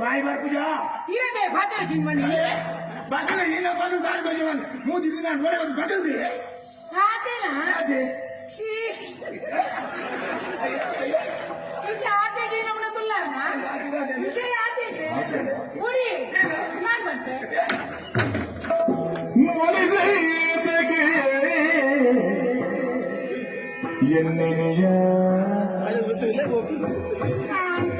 ಬಾಯಿ ಬರ್ಪೂಜ ಇದೆ ಬಾದ್ರೆ ಮನೆ ಬಾದ್ರೆ ಏನ ಬಂದು ದಾರಿ ಬಗ್ಗೆ ಬಂದು ಮೂತಿ ದಿನ ನೋಡೇ ಒಂದು ಬದಲ್ದಿ ಆತೇನಾ ಅದೇ ಶ್ರೀ ಇದು ಆತೇಡಿ ನಮ್ಮನ್ನ ತುಲ್ಲಾನ ವಿಷಯ ಆತೇಡಿ ಓಡಿ ನಾನು ಬಂತೆ ಮನಸೈದಗೆ ಎನ್ನೆನೆಯ ಶಾಂತ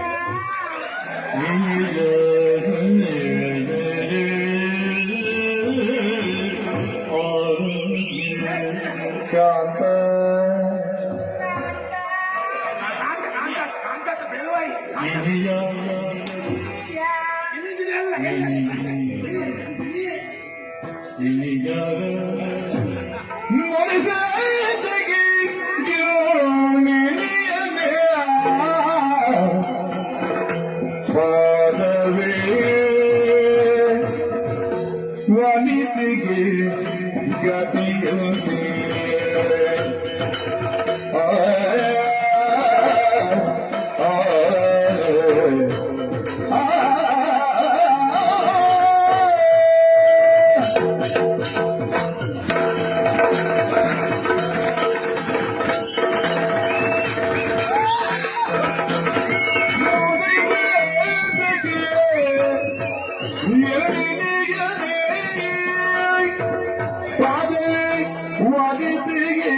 ವನಿತೆಗೆ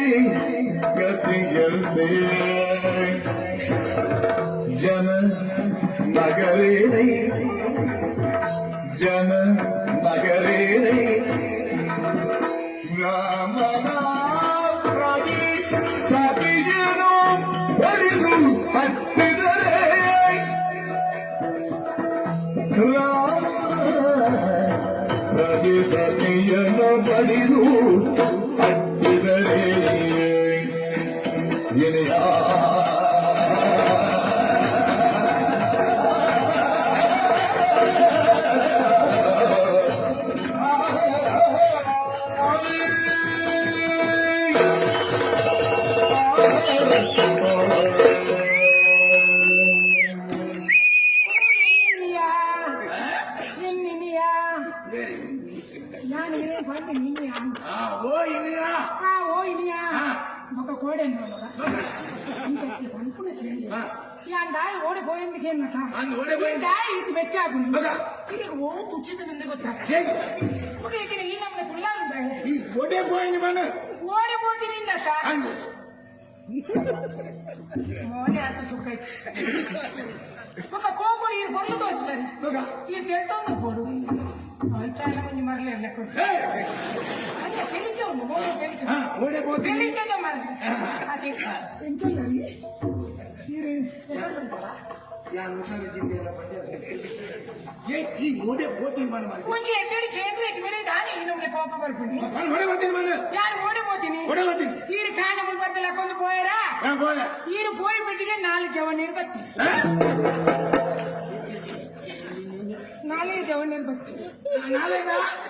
ಗತಿಯಂತೆ ಜನ ನಗರೇನೇ ರಾಮನಾಗಿ ಸತಿಯನು ಬರಿದು ಹತ್ತಿದರೆ ರಾಮ ಸತಿಯನು ಬರಿದು ಹತ್ತಿದರೆ ఓడిపోయింది ఇది మెచ్చాకు ఓ తుచ్చితే ಗೊತ್ತಾಗ್ತದೆ ಈ ನಮ್ಮನೆ ಫುಲ್ಲಾಗುಂಟಾಗ ಈ ಓಡಿపోయింది మన ಓಡಿపోತಿನಿಂದಕ್ಕ ಮೋನೆ ಆತ ಸುಖೈತಿ ఒక కోపడి ఈ బొర్లు దోచుతారు ఈ చెట్టోను పోడు అయితాన మంది మరలే లెక్క అంటే తెలికే ఉంది ఓడిపోతే తెలికేదో మరి అది ఎంచున్నది తీరే ఎలా అంటారా యా నుసరి జిందేల పట్టే ಈ ಓಡೆ ಹೋಗ್ತೀನಿ ಮನೆ ಮಾಡಿ ಮುಂಚೆ ಎಟ್ಟಡಿ ಕೇಂದ್ರ ಮೇಲೆ ದಾನಿ ಇನ್ನೊಮ್ಮೆ ಕೋಪ ಬರ್ಬಿಡಿ ಹೊಡೆ ಬರ್ತೀನಿ ಮನೆ ಯಾರು ಓಡಬೋತೀನಿ ಹೊಡೆ ಬರ್ತೀನಿ ಈರು ಕಾಂಡ ಬರ್ದಲ್ಲ ಕೊಂಡು போயரா போய ಈರು போய் ಬಿಟ್ಟಿಗೆ 4 ಜವನೀರು ಬತ್ತಿ 4 ಜವನೀರು ಬತ್ತಿ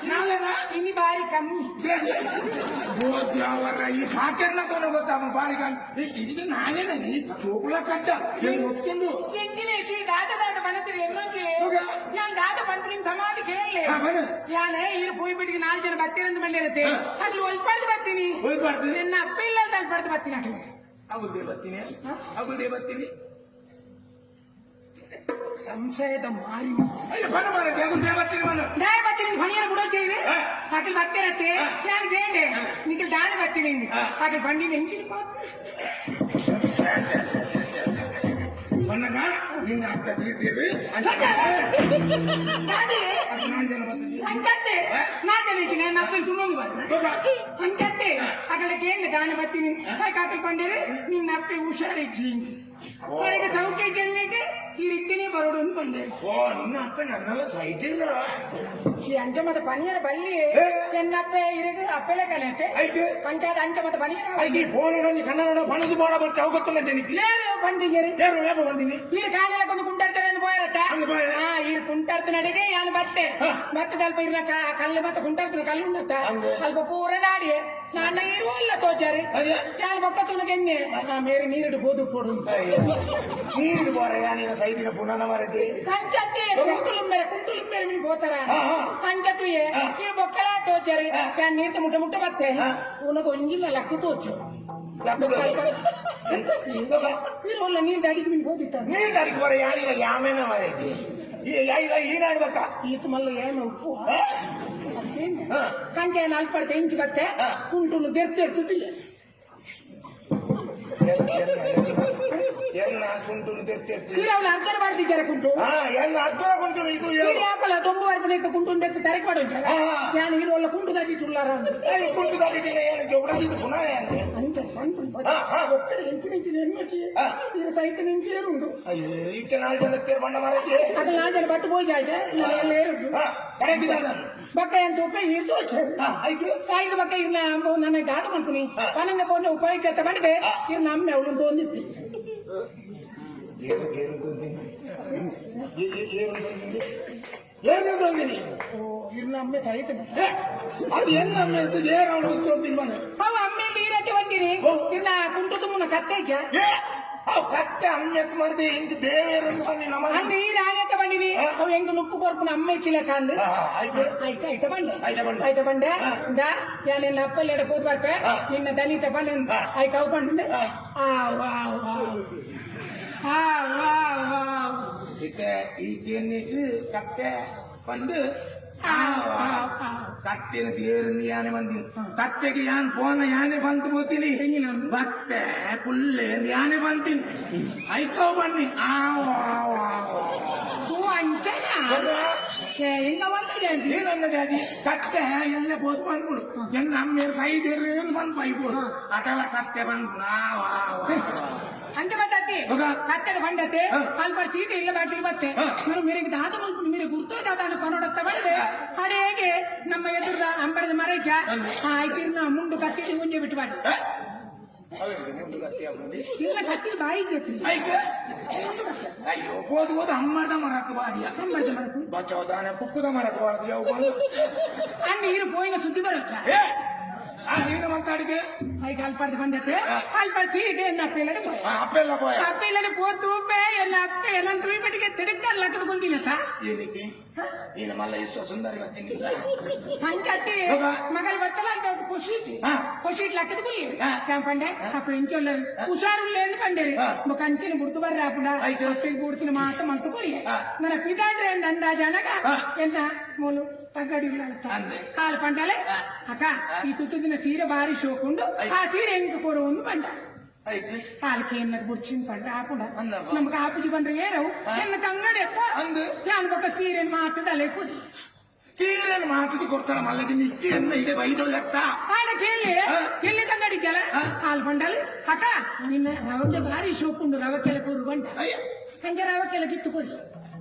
ನಾಳೆನಾ ಇನ್ನು ಬಾರಿ ಕಮ್ಮಿ ಅವರ ಈ ಪಾಚರ್ನ ಕೊನೆ ಗೊತ್ತಾಮ ಬಾರಿ ಇದು ನಾಳೆನ ಈ ಚೋಕುಲ ಕಟ್ಟ ಒಪ್ಕೊಂಡು ಎಂಜಿನೇಶಿ ದಾದ ಬನತ್ರಿ ಎನ್ನೊಂಜಿ ಯಾನ್ ದಾದ ಪಂಪಿನ ಸಮಾಧಿ ಕೇಳಲೆ ಯಾನೆ ಈರು போய் ಬಿಟ್ಟಿಗೆ 4 ಜನ ಬತ್ತೀರಂತ ಬಂದಿರತ್ತೆ ಅದ್ಲು ಒಲ್ಪಡ್ದು ಬರ್ತೀನಿ ನನ್ನ ಅಪ್ಪ ಇಲ್ಲ ಅಂತ ಪಡ್ದು ಬರ್ತೀನಿ ಅಕಲೆ ಅಗುಲ್ದೇ ಬರ್ತೀನಿ ಸಂಶಯದ ಮಾರಿ ಬನ ಮಾರ ಅಗುಲ್ದೇ ಬರ್ತೀನಿ ಮನ ದಾಯ ಬರ್ತೀನಿ ಫಣಿಯರ ಕೂಡ ಕೇಳಿದೆ ಅಕಲ್ ಬರ್ತಿರತ್ತೆ ನಾನು ಕೇಂಡೆ ನಿಖಿಲ್ ದಾನ ಬರ್ತೀನಿ ಅಕಲ್ ಬಂಡಿ ನೆಂಚಿನ ಮನ್ನಗ ನಿನ್ನ ಅಕ್ಕ ತೀರ್ತೀವಿ ಅಂಕತ್ತೆ ನಾ ಜನಕ್ಕೆ ನಪ್ಪಿ ತುಂಬಂಗ್ ಬಂದ ಅಂಕತ್ತೆ ಅಕಡೆ ಕೇಂದ್ರ ದಾನ ಬರ್ತೀನಿ ಕಾಕಲ್ ಬಂದಿರಿ ನಿನ್ನ ಅಪ್ಪಿ ಹುಷಾರಿಜ್ಜಿ ಹೊರಗೆ ಸೌಖ್ಯ ಜನಕ್ಕೆ ಈ ರೀತಿನೇ ಬರೋಡು ಅನ್ಕೊಂಡೆ ಓ ನಿನ್ನ ಅಪ್ಪ ನನ್ನೆಲ್ಲ ಸೈಟ್ ಇಲ್ಲ ಈ ಅಂಚ ಮತ್ತೆ ಪನಿಯರ ಬಲ್ಲಿ ಎನ್ನಪ್ಪ ಇರದು ಅಪ್ಪಲೆ ಕಲೆತೆ ಪಂಚಾಯತ್ ಅಂಚ ಮತ್ತೆ ಪನಿಯರ ಐತಿ ಫೋನಲ್ಲಿ ಕನ್ನಡ ಪಣದು ಬಾಳ ಬರ್ತ ಅವಗೊತ್ತಲ್ಲ ಜನಕ್ಕೆ ಲೇರು ಬಂದಿಗೆರಿ ಯಾರು ಬಂದಿನಿ ಈ ಕಾಣೆಲ್ಲ ಕೊಂಡು ಕುಂಟಾಡ್ತಾರೆ ಅಂತ போயರತ್ತ ಈ ಕುಂಟಾಡ್ತ ನಡಿಗೆ ಯಾನು ಬತ್ತೆ ಮತ್ತೆ ಸ್ವಲ್ಪ ಇರ್ನ ಕಲ್ಲು ಮತ್ತೆ ಕುಂಟಾಡ್ತೀನಿ ಕಲ್ಲು ಉಂಡತ್ತ ಸ್ವಲ್ಪ ಪೂರ ನಾಡಿ ನನ್ನ ಇರುವಲ್ಲ ತೋಚಾರಿ ಯಾನು ಬೊಕ್ಕ ತುಣಗೆನ್ನೆ ಮೇರೆ ನೀರಿಡು ಬೋದು ಪೋಡು ನೀರು ಬಾರ ಯಾನಿನ ಸೈದಿನ ಪುನಃ ಮರದಿ ಅಂಚತ್ತೆ ಕುಂಟುಲಿಂಬೆರೆ ನೀವು ಹೋತಾರ ಅಂಚತ್ತು ಈ ಬೊಕ್ಕಲ ತೋಚಾರಿ ಯಾನ್ ನೀರ್ತ ಮುಟ್ಟ ಬತ್ತೆ ಉನಗ ಒಂಜಿಲ್ಲ ಲಕ್ಕ ತೋಚು ಇರುವಲ್ಲ ನೀರ್ ದಾಡಿಗೆ ನೀವು ಹೋದಿತ್ತ ನೀರು ದಾಡಿಗೆ ಬಾರ ಯಾನಿನ ಯಾಮೇನ ಮರದಿ ಈನಾಡ್ಬೇಕ ಈತ ಮಲ್ಲ ಏನ ಉಪ್ಪು ಕಂಚೆ ನಾಲ್ಪಡ್ತೆ ಇಂಚು ಬತ್ತೆ ಕುಂಟುನು ದೆರ್ತಿರ್ತಿದ್ದಿ ಎಲ್ಲ ಕುಂಟು ಅವಳು ಅರ್ಧರ ಮಾಡ್ತಿದ್ದಾರೆ ಕುಂಟು ಎಲ್ಲ ಅರ್ಧ ಕುಂಟು ಇದು ಯಾಕಲ್ಲ ತೊಂಬುವರೆಗೂ ಕುಂಟು ತೆತ್ತು ತರಕ್ ಮಾಡೋದು ನಾನು ಇರುವಲ್ಲ ಕುಂಟು ದಾಟಿಟ್ಟುಳ್ಳಾರ ಕುಂಟು ದಾಟಿಟ್ಟಿಲ್ಲ ಏನಕ್ಕೆ ಒಬ್ಬರದ್ದು ಪುನಃ ಅಂಚ ಒಕ್ಕಡೆ ಎಂಚಿನ ಹೆಣ್ಮಚ್ಚಿ ಇದು ಸಹಿತ ನಿಂತೇರುಂಡು ಇತ್ತ 4 ಜನ ಬಣ್ಣ ಮರಕ್ಕೆ ಅದು 4 ಜನ ಬತ್ತು ಹೋಗಿ ಆಯ್ತು ಎಲ್ಲ ಏರುಂಡು ಬಕ್ಕ ಎಂತ ಉಪ ಇದು ಐದು ಬಕ್ಕ ಇರ್ನ ನನ್ನ ದಾದ ಮಾಡ್ತೀನಿ ಪನಂಗ ಕೊಂಡು ಉಪಯೋಗ ಮಾಡಿದೆ ಇರ್ನ ಅಮ್ಮೆ ಅವಳು ತೋಂದಿತ್ತು ಏನು ಬಂದಿನಿ ಇರ್ನ ಅಮ್ಮೆ ಸಹಿತ ಅದು ಏನು ಅಮ್ಮೆ ಏನು ಅವಳು ತೋಂದಿನ ಮನೆ ಅವ ಅಮ್ಮೆ ನೀರಕ್ಕೆ ಬಂದಿರಿ ಇರ್ನ ಕುಂಟು ತುಂಬನ ಕತ್ತೇಜ ಕತ್ತೆ ಅಮ್ಮಕ್ಕೆ ಮಾಡಿದೆ ಇಂದು ದೇವೇರನ್ನು ಬನ್ನಿ ನಮ್ಮ ಅಂದ ಈ ರಾಣಕ್ಕೆ ಬಂದಿವಿ ಅವ್ ಹೆಂಗ ನುಪ್ಪು ಕೊರ್ಪುನ ಅಮ್ಮೆ ಕಿಲಕ ಅಂದು ಐಟ ಬಂಡೆ ಯಾ ನಿನ್ನ ಅಪ್ಪಲ್ಲಿ ಎಡ ಕೂತ್ ಬರ್ಪೆ ನಿನ್ನ ದನಿತ ಬಂದ ಐ ಕವ್ ಬಂಡೆ ಈಕೆನ್ನಿಟ್ಟು ಕತ್ತೆ ಬಂದು ಕತ್ತೆನ ದೇವರಿಂದ ಯಾನೆ ಬಂದಿನಿ ಕತ್ತೆಗೆ ಯಾನ್ ಫೋನ ಯಾನೆ ಬಂದು ಹೋಗ್ತೀನಿ ಬತ್ತೆ ಪುಲ್ಲೆ ಯಾನೆ ಬಂತೀನಿ ಐಕೋ ಬನ್ನಿ ಅಂಚನ ಹೆಂಗ ಏನನ್ನ ಜಾತಿ ಕತ್ತೆ ಎಲ್ಲ ಬೋದು ಬಂದ್ಬಿಡು ಎನ್ನ ಅಮ್ಮ ಸೈದಿರ್ರಿ ಬಂದ್ ಬೈಬೋದು ಅದೆಲ್ಲ ಕತ್ತೆ ಬಂದ್ಬಿಡು ಅಂತೆ ಬತ್ತತ್ತಿ ಕತ್ತೆಗೆ ಬಂಡತ್ತೆ ಅಲ್ಪ ಸೀತೆ ಇಲ್ಲ ಬಾಕಿ ಬತ್ತೆ ಮೇರೆಗೆ ದಾದ ಬಂದು ಮೇರೆ ಗುರ್ತೋ ದಾದ ಕೊನೋಡತ್ತ ಬಂದೆ ಅಡೇಗೆ ನಮ್ಮ ಎದುರು ಅಂಬರದ ಮರೇಜ ಆಯ್ತು ಮುಂಡು ಕತ್ತಿಗೆ ಮುಂಜೆ ಬಿಟ್ಟು ಮಾಡಿ ಇಲ್ಲ ಕತ್ತಿ ಬಾಯಿ ಜೊತೆ ಅಯ್ಯೋ ಬೋದು ಅಮ್ಮದ ಮರಕ್ಕೆ ಬಾಡಿಯ ಅಂಬರದ ಮರಕ್ಕೆ ಬಚ್ಚೋದಾನೆ ಪುಕ್ಕದ ಮರಕ್ಕೆ ಬಾರದು ಯಾವ ಬಂದು ಅಂದ ಇರು ಪೋಯಿನ ಸುದ್ದಿ ಬರೋಚ್ಚ ನೀನು ಮಾತಾಡಿದೆ ಐದು ಅಲ್ಪಡ್ದು ಬಂದತ್ತೆ ಅಲ್ಪ ಸೀಟೆ ಎನ್ನ ಅಪ್ಪೆಲ್ಲಡೆ ಅಪ್ಪೆಲ್ಲ போய் ಅಪ್ಪೆಲ್ಲಡೆ போத்து ಎನ್ನ ಅಪ್ಪ ಎಲ್ಲ ತುಯಿಪಟ್ಟಿಗೆ ತಿರುಗ್ತಾರೆ ಲಕ್ಕದ ಬಂದಿಲ್ಲತ್ತ ಏನಕ್ಕೆ ನೀನು ಮಲ್ಲ ಇಷ್ಟು ಸುಂದರಿ ಬರ್ತೀನಿ ಪಂಚಾಯತಿ ಮಗಲ್ ಬತ್ತಲ್ಲ ಅಂತ ಖುಷಿ ಲಕ್ಕದ ಬುಲ್ಲಿ ಪಂಡೆ ಅప్పుడు ఇంచోళ్ళ హుషారు లేదు పండేరి ఒక అంచెని గుర్తు బర్రి రాకుండా అప్పకి గుర్తుని మాత్రం మంతుకోరి మన పితాండ్రి ఏంది అందాజనగా ఎంత మూలు తగ్గడి కాలు పండాలి అక్క ఈ తుత్తుదిన సీర భారీ షోకుండు ఆ సీర ఎంకు కూర ఉంది పండ ಕಾಲಕ್ಕೆ ಎನ್ನ ಬುಡ್ಚಿನ ಪಂಡ್ರೆ ಆಪುಡ ನಮ್ಗೆ ಆಪುಜಿ ಬಂದ್ರೆ ಏರವು ಎನ್ನ ತಂಗಡಿ ಎತ್ತ ನಾನು ಬೊಕ್ಕ ಸೀರೆ ಮಾತದಲ್ಲೇ ಕೂದಿ ಸೀರೆಯನ್ನು ಮಾತದು ಕೊಡ್ತಾಳ ಮಲ್ಲದಿ ನಿಕ್ಕಿ ಎನ್ನ ಇದೆ ಬೈದು ಲೆಕ್ಕ ಆಳ ಕೇಳಿ ಎಲ್ಲಿ ತಂಗಡಿ ಜಲ ಹಾಲು ಬಂಡಲ್ ಅಕ್ಕ ನಿನ್ನ ರವಕ್ಕೆ ಭಾರಿ ಶೋಕುಂಡು ರವಕ್ಕೆಲ್ಲ ಕೂರು ಬಂಡ ಹಂಗೆ ರವಕ್ಕೆಲ್ಲ ಕಿತ್ತು ಕೊಡಿ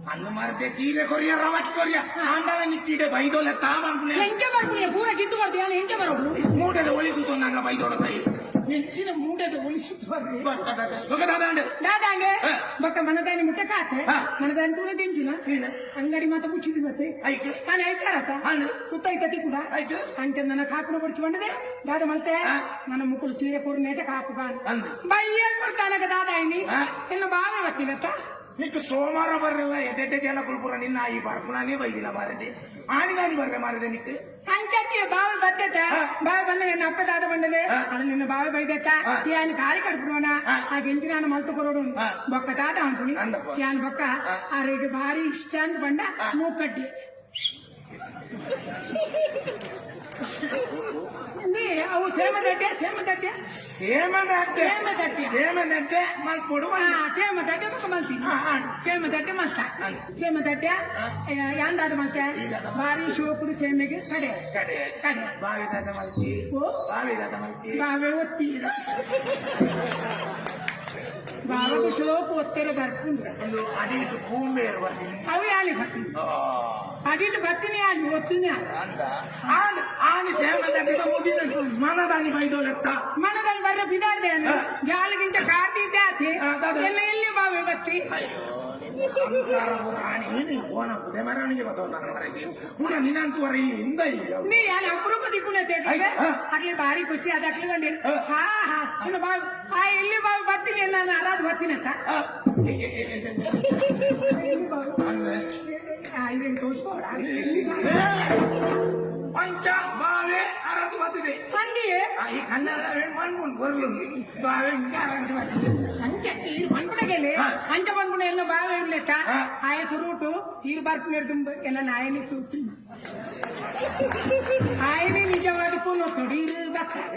ಅನ್ನು ಮರತೆ ಸೀರೆ ಕೊರಿಯ ರವತ್ ಕೊರಿಯ ಆಂಡಲ ನಿಕ್ಕಿಡೆ ಬೈದೋಲೆ ತಾಮಂಪುನೆ ಎಂಚ ಬರ್ತೀನಿ ಪೂರ ಕಿತ್ತು ಮಾಡ್ತೀಯ ಎಂಚ ಬರೋದು ಮೂಟದ ಒಳಿಸುತ್ತು ನಂಗ ಬೈದೋಳ ಕೈ ನೆಚ್ಚಿನ ಮೂಟದ ಒಲಿಸುತ್ತ ಬರ್ರಿ ದಾದಾಂಡೆ ದಾದಾಂಗೆ ಬೊಕ್ಕ ಮನದಾನಿ ಮುಟ್ಟ ಕಾತೆ ಹಾ. ಮನದಾನಿ ತೂನ ತಿಂಚಿನ ಏನು? ಅಂಗಡಿ ಮಾತ ಮುಚ್ಚಿದಿ ಮತ್ತೆ ಆಯ್ತು ನಾನು ಐತಾರತ ಹಾನು ಕುತ್ತೈತತಿ ಕೂಡ ಆಯ್ತು ಅಂಚ ನನ್ನ ಕಾಪುನ పొడిచి వండదే దాద మల్తే ఆ. మన ముక్కులు సీర కూరనేట కాపు కాను ಅಂದು బయ్య కొడతానక దాదాయిని ఆ. నిన్న బావే వత్తినತ್ತ నీకు సోమవారం ಬರ್ರಲ್ಲ ಎಡ್ಡೆ ಜನ ಕುಲ್ಪುರ ನಿನ್ನ ಈ ಬರ್ಪುನಾನೇ ಬೈದಿನ ಮಾರದೆ ಆಣಿಗಾನಿ ಬರ್ರೆ ಮಾರದೆ ನಿಕ್ಕೆ ಅಂಚತ್ತಿ ಬಾವೆ ಬದ್ದೆತ ಆ. ಬಾವೆ ಬಂದ ಎನ್ನ ಅಪ್ಪ ದಾದ ಬಂಡದೆ ఆ. అది నిన్న బావే బైదెత ఆ. యాని కాలి కడుపునోనా ఆ. ఆ గింజి నాన్న మల్తు కొరడు ఆ. బొక్క తాత అనుకుని అందప్ప. యాని బొక్క ఆ. ఆ రేగు భారీ ఇష్టాంత బండ ఆ. మూకట్టి ಅವು ಸೇಮದಡ್ಡೆ ಸೇಮದಟ್ಟೆ ಸೇಮದಟ್ಟೆ ಸೇಮದಟ್ಟೆ ಮಲ್ ಕೊಡುವ ಸೇಮದಡ್ಡೆ ಮಕ್ಕ ಮಲ್ತೀನಿ ಸೇಮದಡ್ಡೆ ಮಲ್ತ ಆ. ಸೇಮದಡ್ಡೆ ಆ. ಯಾಂದಾದ ಮಲ್ತ ಈದಾದ ಮಲ್ತ. ಭಾರಿ ಶೋಕುಡು ಸೇಮೆಗೆ ಕಡೆ ಕಡೆ ಕಡೆ ಬಾವಿದಾದ ಮಲ್ತಿ ಓ ಬಾವಿದಾದ ಮಲ್ತಿ ಬಾವೆ ಒತ್ತೀರ ಬಾವಗೆ ಶೋಕು ಒತ್ತೆರೆ ಬರ್ಕೊಂಡು ಒಂದು ಅಡಿಟ್ಟು ಭೂಮಿ ಬರ್ತೀನಿ ಅವು ಯಾಲಿ ಬರ್ತೀನಿ ಅಡಿಟ್ಟು ಬರ್ತೀನಿ ಯಾಲಿ ಒತ್ತೀನಿ ಯಾಲಿ ಅಂದ ಆಣಿ ಸೇಮದಟ್ಟಿದ ಮುದಿನ ಮನದಾನಿ ಬೈದೋಲೆತ್ತ ಮನದಲ್ಲಿ ಬರ್ರೆ ಬಿದಾರ್ದೆ ಆ. ಜಾಲಿಗಿಂತ ಕಾಡ್ತಿದ್ದೆ ಆತಿ ಆ, ಕಾದು. ಎಲ್ಲ ಇಲ್ಲಿ ಬಾವೆ ಬತ್ತಿ ಸಂಸಾರ ಪೂರ ಆಣಿ ನೀನು ಫೋನ ಪುದೆ ಮೆರವಣಿಗೆ ಬತ್ತವ ನನ್ನ ಮರಗೆ ಪೂರ ನಿನ್ನಂತೂ ವರ ಹಿಂದ ಈಗ ನೀ ಯಾರು ಅಪರೂಪ ದಿಕ್ಕುನೆ ತೇಟಿಗೆ ಹಾ. ಅಕ್ಲಿ ಭಾರಿ ಖುಷಿ ಅದ ಅಕ್ಲಿ ಬಂದಿರ್ ಹಾ. ಹಾ ಹಾ ಇನ್ನು ಬಾವಿ ಆ ಇಲ್ಲಿ ಬಾವಿ ಬರ್ತೀನಿ ನಾನು ಅದಾದ್ ಬರ್ತೀನಂತ ಇಲ್ಲಿ ಬಾವಿ ಅಂದ್ರೆ ಇಲ್ಲಿ ತೋರಿಸ್ಕೋಡ ಪಂಚ ಬಾವೆ ಅರದು ಬತ್ತಿದೆ ಹಂಗೆ ಈ ಕನ್ನಡ ಮಣ್ಮುಂಡು ಬರ್ಲು ಬಾವೆ ಹಿಂಗ ಅರದು ಬತ್ತಿದೆ ಅಂಚೆ ಈ ಮಣ್ಪುಣಗೆಲೆ ಹಾ. ಅಂಚ ಮಣ್ಪುಣ ಎಲ್ಲ ಬಾವಿ ಇರ್ಲೆಕ್ಕ ಹಾ. ಆಯ ಸುರುಟು ಈರು ಬರ್ತೀನಿ ತುಂಬ ಎಲ್ಲ ನಾಯನಿ ತೂತೀನಿ ಆಯನಿ ನಿಜವಾದ ಕೂನು ತೊಡೀರ್ಬೇಕಾಗ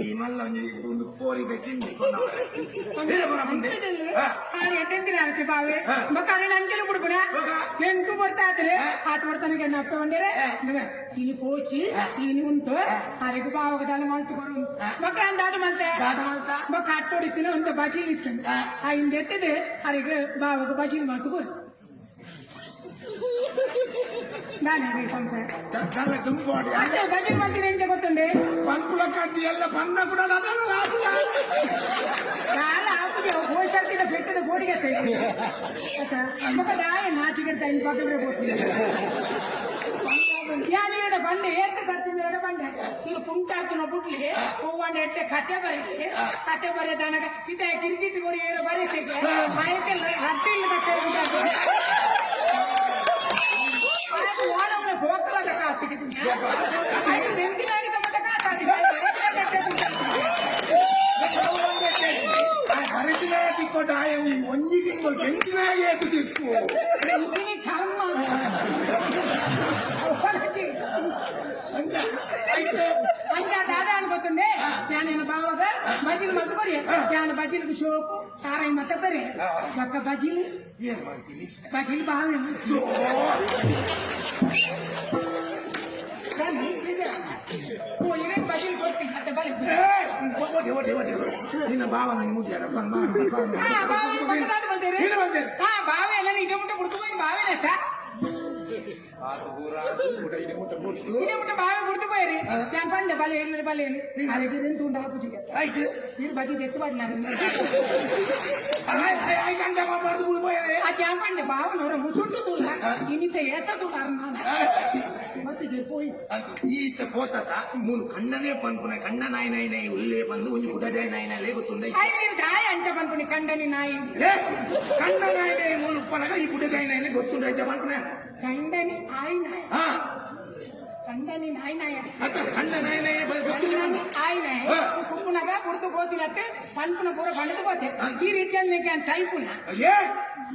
ಈ ಮಲ್ಲ ಒಂದು ಕೋರಿದೆ ತಿಂಡಿ ಎಂಟೆಂತಿನ ಆಗುತ್ತೆ ಬಾವೆ ಹಾ. ಮಕ್ಕಳು ಅಂಕೆಲು ಬಿಡ್ಬಿಡ ಹೋಗ. ಎಂಟು ಬರ್ತಾ ಆತಲೆ ಆತ ಬರ್ತಾನೆ ಅಪ್ಪ ಬಂಡೇರೆ ಇಲ್ಲಿ ಪೋಚಿ ಇಲ್ಲಿ ಉಂಟು ಅದಕ್ಕೆ ಬಾವಗದಲ್ಲ ಮಲ್ತು ಕೊಡು ಮಕ್ಕ ಅಂದಾದ ಮಲ್ತೆ ದಾದ ಮಲ್ತ ಮಕ್ಕ ಅಟ್ಟೋಡಿತ್ತಿನ ಒಂದು ಬಜೀಲ್ ಇತ್ತು ಹಾ. ಆ ಹಿಂದೆ ಎತ್ತಿದೆ ಅದಕ್ಕೆ ಬಾವಗ ಬಜೀಲ್ ಮಲ್ತು ಕೊಡು ನಾನೇ ಸಂಸಾರ ದಲ್ಲ ತುಂಬೋಡಿ ಅದೇ ಬಜೀಲ್ ಮಲ್ತೀನಿ ಅಂತ ಗೊತ್ತುಂಡೆ ಪಂಪುಳ ಕಡ್ಡಿ ಎಲ್ಲ ಬಂದ ಕೂಡ ಕಾಲ ಆಪಿಗೆ ಹೋಯ್ತರ್ತಿದ ಬೆಟ್ಟದ ಗೋಡಿಗೆ ಮಕ್ಕದಾಯ ನಾಚಿಗಿರ್ತಾ ಇಲ್ಲಿ ಪಕ್ಕದ್ರೆ ಹೋಗ್ತೀನಿ ಯಾನಿರಡ ಬಂಡೆ ಏತ ಸರ್ತಿ ಮೇರಡ ಬಂಡೆ ಇಲ್ಲಿ ಕುಂಟಾಡ್ತನ ಬುಟ್ಲಿ ಹೂವಂಡ ಎಟ್ಟೆ ಕತೆ ಬರೀಲಿ ಕತೆ ಬರೆದಾನಾಗ ಇತ ಕ್ರಿಕೆಟ್ ಗೋರಿ ಏನೋ ಬರೀತಿಗೆ ಮೈಕೆ ರಟ್ಟಿ ಇಲ್ಲ ಓಡಮ್ನೆ ಹೋಗ್ತದ ಕಾಸ್ತಿಗೆ ನೆಂದಿನಾಗಿ ಸಂಬಂಧ ಕಾಸ್ತಿಗೆ ಹರಿಸಿನ ತಿಕ್ಕೊಟ್ಟ ಒಂಜಿ ತಿಂಗಳು ಬೆಂಕಿನಾಗಿ ಎತ್ತಿತ್ತು ನೆಂದಿನಿ ಕರ್ಮ ಅಂಚ ದಾದ ಅನ್ಕೋತಂಡೆ ಯಾನೇನು ಬಾವಾಗ ಬಜಿಲ್ ಮತ್ತೆ ಬರೀ ಯಾನ ಬಜಿಲ್ಗೆ ಶೋಕು ಸಾರಾಯಿ ಮತ್ತೆ ಬರೀ ಒಕ್ಕ ಬಜಿಲ್ ಏನ್ ಮಾಡ್ತೀನಿ ಬಜಿಲ್ ಬಾವಿ ಇವೇನು ಬಜಿಲ್ ಕೊಡ್ತೀನಿ ಮತ್ತೆ ಬರೀ ನಿನ್ನ ಭಾವ ನಂಗೆ ಮುಗಿಯಾರ ಬಾವಿ ಎಲ್ಲ ಇದೇ ಮುಟ್ಟ ಬಿಡ್ತು ಬಾವಿನ ಇದೇ ಮುಟ್ಟ ಬಾವಿ ಬಿಡ್ತು పోయి ഞാൻ പണ്ട് ബലയേറി ബലയേറി അലക്കി തൂണ്ടാ പൂച്ചിക്ക ಆಯ್ತು ನೀರು ಬಜಿ ಎತ್ತು ಬಾಡಿನ ഞാൻ പണ്ട് ബാവനോട് മുസുണ്ടു തൂണ്ട ഇനിത്തെ ഏസ തൂണ്ടാറുന്ന ಮತ್ತೆ ಜೆಪ್ಪೋಯಿ ಈತ ಪೋತತ ಮೂಲು ಕಣ್ಣನೇ ಪನ್ಪುನೆ ಕಣ್ಣ ನಾಯಿ ನಾಯಿ ನಾಯಿ ಉಲ್ಲೇ ಬಂದು ಒಂದು ಗುಡಜಾಯಿ ನಾಯಿ ನಾಯಿ ಗೊತ್ತುಂಡ ನೀನು ಗಾಯ ಅಂಚ ಪನ್ಪುನಿ ಕಂಡನಿ ನಾಯಿ ಕಣ್ಣ ನಾಯಿ ನಾಯಿ ಮೂಲು ಉಪ್ಪನಾಗ ಈ ಗುಡಜಾಯಿ ನಾಯಿ ಗೊತ್ತುಂಡ ಅಂಚ ಪನ್ಪುನೆ ಕಂಡನಿ ಆಯ್ ನಾಯಿ ಹಾ ಕಂಡನಿ ನಾಯಿ ನಾಯ ಅತ್ತ ಕಣ್ಣ ನಾಯಿ ನಾಯಿ ಗೊತ್ತಿಲ್ಲ ಆಯ್ ನಾಯಿ ಕುಪ್ಪುನಾಗ ಕುರ್ದು ಗೋತಿಲತ್ತೆ ಪನ್ಪುನ ಪೂರ ಬಂಡದು ಗೋತೆ ಈ ರೀತಿಯಲ್ಲಿ ಟೈಪುನ ಅಯ್ಯೇ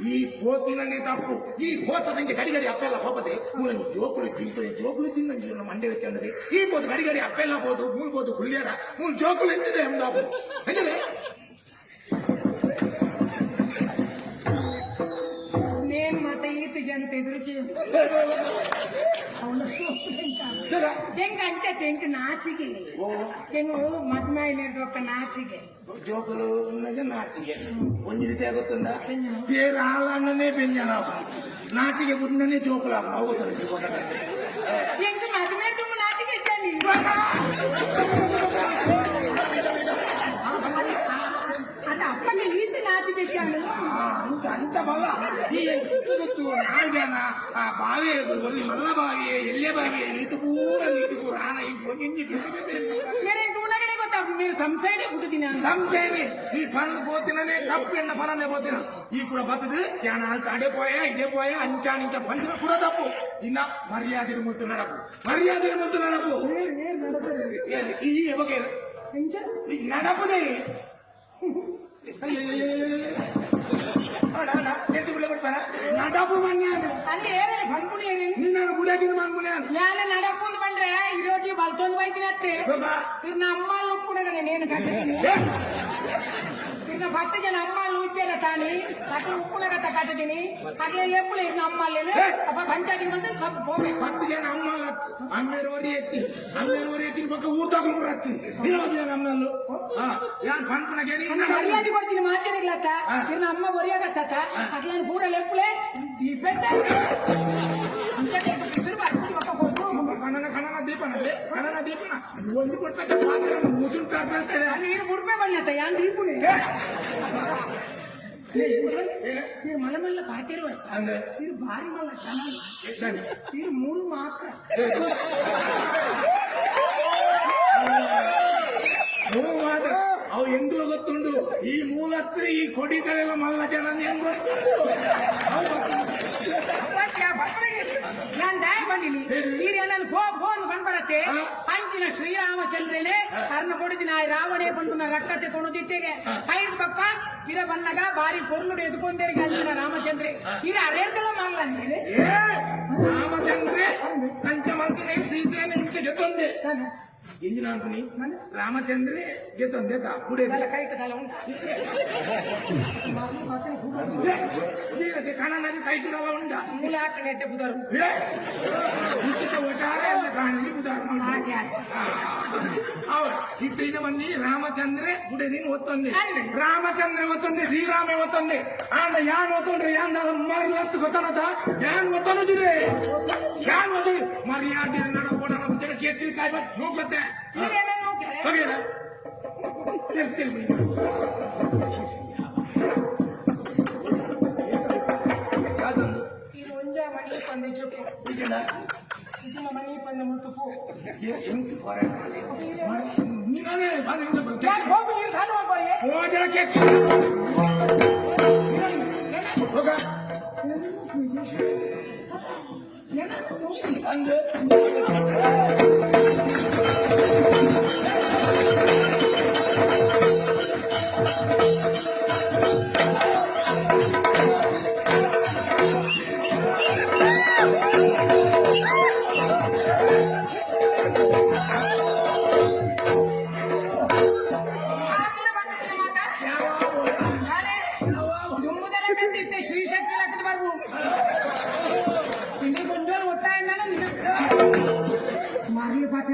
ಈ ಪೋತಿನೇ ತಪ್ಪು ಈ ಪೋತದಂಗೆ ಗಡಿಗಡಿ ಅಪ್ಪೆಲ್ಲ ಹೋಗದೆ ಮೂಲಂಗಿ ಜೋಕುಲು ತಿಂತದೆ ಜೋಕುಲು ತಿಂದಂಗೆ ನಮ್ಮ ಮಂಡೆ ವೆಚ್ಚಂಡದೆ ಈ ಪೋತು ಗಡಿಗಡಿ ಅಪ್ಪೆಲ್ಲ ಬೋದು ಮೂಲ್ಬೋದು ಗುಳ್ಳ್ಯಾರ ಮೂಲ್ ಜೋಕುಲು ಎಂತಿದೆ ಎಂದಾಬು ಎಂದರೆ ನೇನ್ ಮತ್ತೆ ಈತ ಜನತೆ ಎದುರಿಗೆ ಅವಳ ಹೆಂಗ ಅಂತೆ ಹೆಂಗ ನಾಚಿಗೆ ಹೆಂಗು ಮದ್ಮಾಯಿ ఒక నాచిಗೆ జోకులు ఉన్నది నాచికే కొంచెం సేగుతుందా పేరు ఆళ్ళనే పెంచాను నాచికే పుట్టిననే జోకులు అవుతుంది ಹೆಂಗ ಮದ್ಮಾಯಿ ತುಂಬ నాచిಗೆ ఇచ్చాను ಅದು ಅಪ್ಪಗೆ ಈತ ನಾಚಿಗೆ ಇಚ್ಚಾను అంత మళ్ళా ఈ గుర్తు నాలుగన ఆ బావి మల్ల బావి ఎల్లె బావి ఇటుకు రాన మీరు ఇంటున్నాకనే కొత్త మీరు సంశయనే పుట్టు తిన్నాను సంశయని ఈ పనులు పోతున్నానే తప్పు ఎన్న పనులే పోతున్నా ఈ కూడా బతుకు జ్ఞానాలు అడే పోయా ఇదే పోయా అంచానించ పంచిన కూడా తప్పు ఇన్న మర్యాదను ముందు ఈ ఎవకే నడపదే నడపు మన్నాను ಅಲ್ಲಿ ಏನೇ ಬಂದ್ಬಿಡಿ ನಿನ್ನ ಗುಡಾಗಿನ ಮನ್ಮುನ್ಯಾನು ನಾನು ನಡಕೊಂಡು ಬಂದ್ರೆ ಈ ರೋಜು ಬಲ್ತೊಂದು ಬೈತೀನಿ ಅತ್ತೆ ತಿರ್ನ ಅಮ್ಮ ಒಪ್ಪುಡಗನೆ నేను కట్టತೀನಿ తిర్న 10 జన అమ్మాళ్ళు ఉచ్చేల తాని అక్కడ ఉప్పునగత కట్టತೀನಿ అట్లా ఎప్పుడు ఇన్న అమ్మాళ్ళే అప్ప పంచాయతీకి ಬಂದು పోವೆ 10 జన అమ్మాళ్ళు అమ్మేరు వరి ఎత్తి పక్క ఊర్తాకులు కూడా ఎత్తి 20 జన అమ్మాళ్ళు ಯಾನ್ ಪಂಪನಗೇನಿ ಮರ್ಯಾದೆ ಕೊಡ್ತೀನಿ ಮಾತಾಡಿಗ್ಲತ್ತ ತಿರ್ನ ಅಮ್ಮ ಒರಿಯಾಗತ್ತ ಅಟ್లా ಪೂರ ಲೆಪ್ಪಲೆ ಈ ಬೆಟ್ಟ ಕಣನ ದೀಪನ ಒಂದು ಕೊಟ್ಟ ಮುಸುಲ್ ಕರ್ತಾರೆ ನೀರು ಮುರ್ಪೆ ಬಣ್ಣತ್ತ ಯಾನ್ ದೀಪುನೆ ನೀರು ಮಲ್ಲ ಮಲ್ಲ ಪಾತಿರುವ ನೀರು ಭಾರಿ ಮಲ್ಲ ಚೆನ್ನಾಗಿ ನೀರು 3 ಮಾತ್ರ ಮಾತ್ರ ಅವು ಎಂದೂ ಗೊತ್ತುಂಡು ಈ ಮೂಲತ್ತು ಈ ಕೊಡಿಗಳೆಲ್ಲ ಮಲ್ಲ ಜನ ಹೆಂಗ್ ನಾನು ದಯ ಬಂದಿನಿ ನೀರೇನನ್ನು ಹೋದು ಬಂದ್ಬರತ್ತೆ ಅಂಚಿನ ಶ್ರೀರಾಮಚಂದ್ರನೇ ಅರ್ನ ಕೊಡಿದಿನ ರಾವಣೆ ಪಂಡುನ ರಕ್ಕಸೆ ಕೊಡುದಿತ್ತೆಗೆ ಐದು ಪಕ್ಕ ಇರ ಬನ್ನಗ ಬಾರಿ ಪೊರ್ಲುಡು ಎದುಕೊಂಡೇರಿಗೆ ಅಂಚಿನ ರಾಮಚಂದ್ರೆ ಇರ ಅರೇಂತಲ ಮಾಡಲ ನೀನೆ ರಾಮಚಂದ್ರೆ ಪಂಚಮಂತಿನೇ ಸೀತೆಯನ್ನು ಇಂಚೆ ಜೊತ್ತೊಂದೆ ಎಂಜಿನ ಅನ್ಕೊನಿ ರಾಮಚಂದ್ರೆ ಜೊತ್ತೊಂದೆ ಅప్పుడే ಕೈಟ ತಲ ಉಂಟ ಕಣನది ಕೈಟದಲ್ಲ ಉಂಟ ಮೂಲ ಹಾಕಿ ಎಟ್ಟೆ ಬುಧರು ಒಟ್ಟಾರೆ ಕಾಣಲಿ ಬುಧಾರ ಇತ್ತಿನ ಬನ್ನಿ ರಾಮಚಂದ್ರೆ ಗುಡೆದಿನ ಒತ್ತೊಂದೆ ರಾಮಚಂದ್ರ ಒತ್ತೊಂದೆ ಶ್ರೀರಾಮೆ ಒತ್ತೊಂದೆ ಆಂಡ ಯಾನ್ ಒತ್ತೊಂಡ್ರೆ ಯಾನ್ ಮಾರ್ಲತ್ತು ಗೊತ್ತನದ ಯಾನ್ ಒತ್ತೊಂದಿದೆ ಯಾನ್ ಒತ್ತ ಮರ್ಯಾದೆ ನಡಕೋಣ ನಮ್ಮ ಕೆಟ್ಟಿ ಕಾಯ್ಬೇಕು ಹೋಗುತ್ತೆ ಹೋಗಿಲ್ಲ ಮಣಿ ಪಂದೆ ಚುಪ್ಪು ಇದನ್ನ ಮಣಿ ಪಂದೆ ಮುಟ್ಟುಪು ನೀನೇ ಹೋಗಿ ನೀರು ಸಾಲು ಹೋಗ್ಬಾರಿ ಹೋಜನಕ್ಕೆ ಹೋಗ ಹಂಗೆ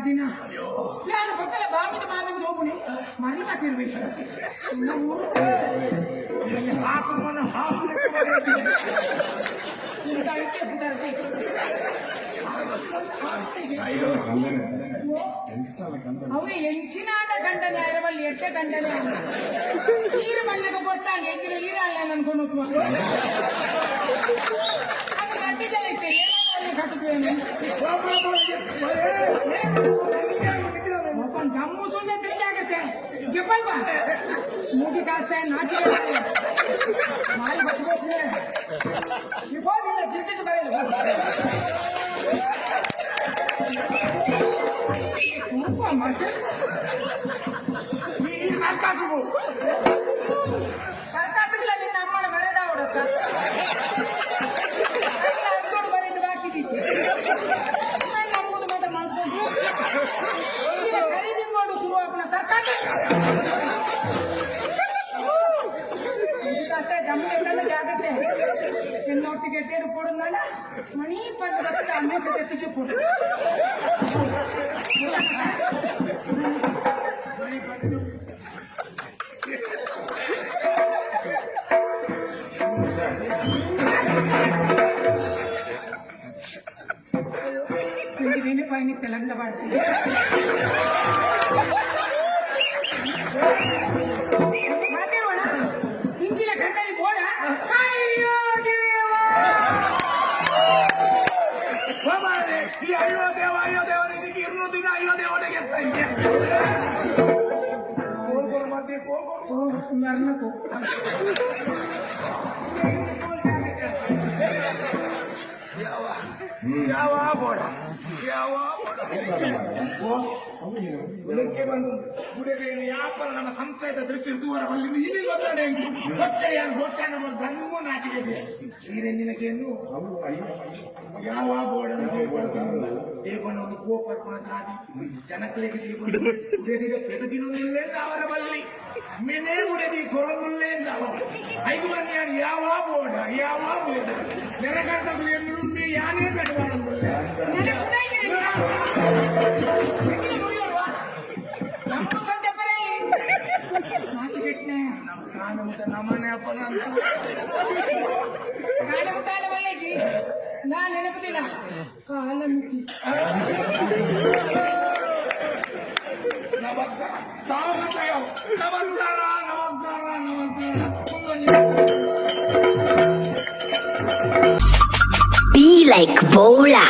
ದಿನ ನಾನು ಪಕ್ಕದ ಬಾಮಿದ ಬಾಮಿದ ಹೋಗ್ಬಿಡಿ ಮನೆ ಮಾತಿರ್ಬೇಕು ಅವು ಎಂಚಿನ ಆಟ ಗಂಡನೆ ಅರವಲ್ಲಿ ಎಟ್ಟೆ ಗಂಡನೆ ನೀರು ಮಣ್ಣಗೆ ಕೊಡ್ತಾನೆ ಎಂಚಿನ ನೀರಾಳೆ ಅನ್ಕೊಂಡು ಅದು ಗಟ್ಟಿದಲ್ಲ ಇತ್ತೆ ಕಟ್ಟುತ್ತೇನೆ ಜಮ್ಮು ಸುಂದೆ ತಿರುಗಾಗತ್ತೆ ಜಬ್ಬಲ್ ಬಾ ಮೂಗಿ ಕಾಸ್ತೆ ನಾಚಿ ಮಾರಿ ಬಟ್ಟೆ ಇವಾಗ ಕ್ರಿಕೆಟ್ ಬರಲ್ಲ ಸರ್ಕಾಸಗಳ ನಿನ್ನ ಅಮ್ಮನ ಮರೆದ ಹೊಡತ್ತ ಅರ್ಕೊಂಡು ಬರೆದು ಬಾಕಿದಿತ್ತು ನಮ್ಮದು ಮಾತ್ರ ಮಾಡ್ಕೊಂಡು ಖರೀದಿ ನೋಡು ಶುರು ಅಪ್ಪನ ಸರ್ಕಾರ ಜಮ್ಮೆ ಜಾಗತ್ತೆ ಎನ್ನೋಟ ಗೆಡ್ಡೆಡು ಕೊಡುಂದಣ್ಣ ಮಣಿ ಪಂಡ ಅನ್ವೇಷ ಎತ್ತಿಗೆ ಕೊಡು నేను పైన తెలంగాణ పడుతుంది ಇಂಜಿನ ಕಣ್ಣಲ್ಲಿ ಬೋಡ ಅಯ್ಯೋ ದೇವ ಈ ಅಯ್ಯೋ ದೇವ ಇದಕ್ಕೆ ಇರುವುದಿಲ್ಲ ಅಯ್ಯೋ ದೇವನಿಗೆ ಮರಣಕ್ಕೂ ಯಾವ ಬೋಡ ಉಳಕ್ಕೆ ಬಂದು ಗುಡಿಯಲ್ಲಿ ವ್ಯಾಪಾರ ನಮ್ಮ ಸಂಸ್ಥೆಯ ದೃಶ್ಯ ದೂರ ಬಂದಿದ್ದು ಇಲ್ಲಿ ಗೊತ್ತಾಡೆ ಗೊತ್ತಾಗ ಗಂಗು ನಾಚಿಕೆ ಈ ರೆಂಜಿನಕೇನು ಯಾವ ಬೋರ್ಡ್ ದೇವಣ್ಣ ಒಂದು ಕೋಪರ್ಪಣ ದಾದಿ ಜನಕಲಿಗೆ ದೇವಣ್ಣ ಉಡೆದಿಗೆ ಪೆರುದಿನುಲ್ಲೆಂದ ಅವರ ಬಲ್ಲಿ ಮೇಲೆ ಉಡೆದಿ ಕೊರಗುಲ್ಲೆಂದ ಅವರು ಐದು ಬನ್ನಿ ಯಾವ ಬೋರ್ಡ್ ನೆರಗಾಟದು ಎನ್ನುಂಬಿ ಯಾನೇ ಬೆಡವಾಡಲ್ಲ ನಮ್ಮನೆ ಅಪ್ಪನ ನಾ ನೆನಪುದಿಲ್ಲ ಕಾಲ ಮಿತಿ ನಮಸ್ಕಾರ Be like Bola.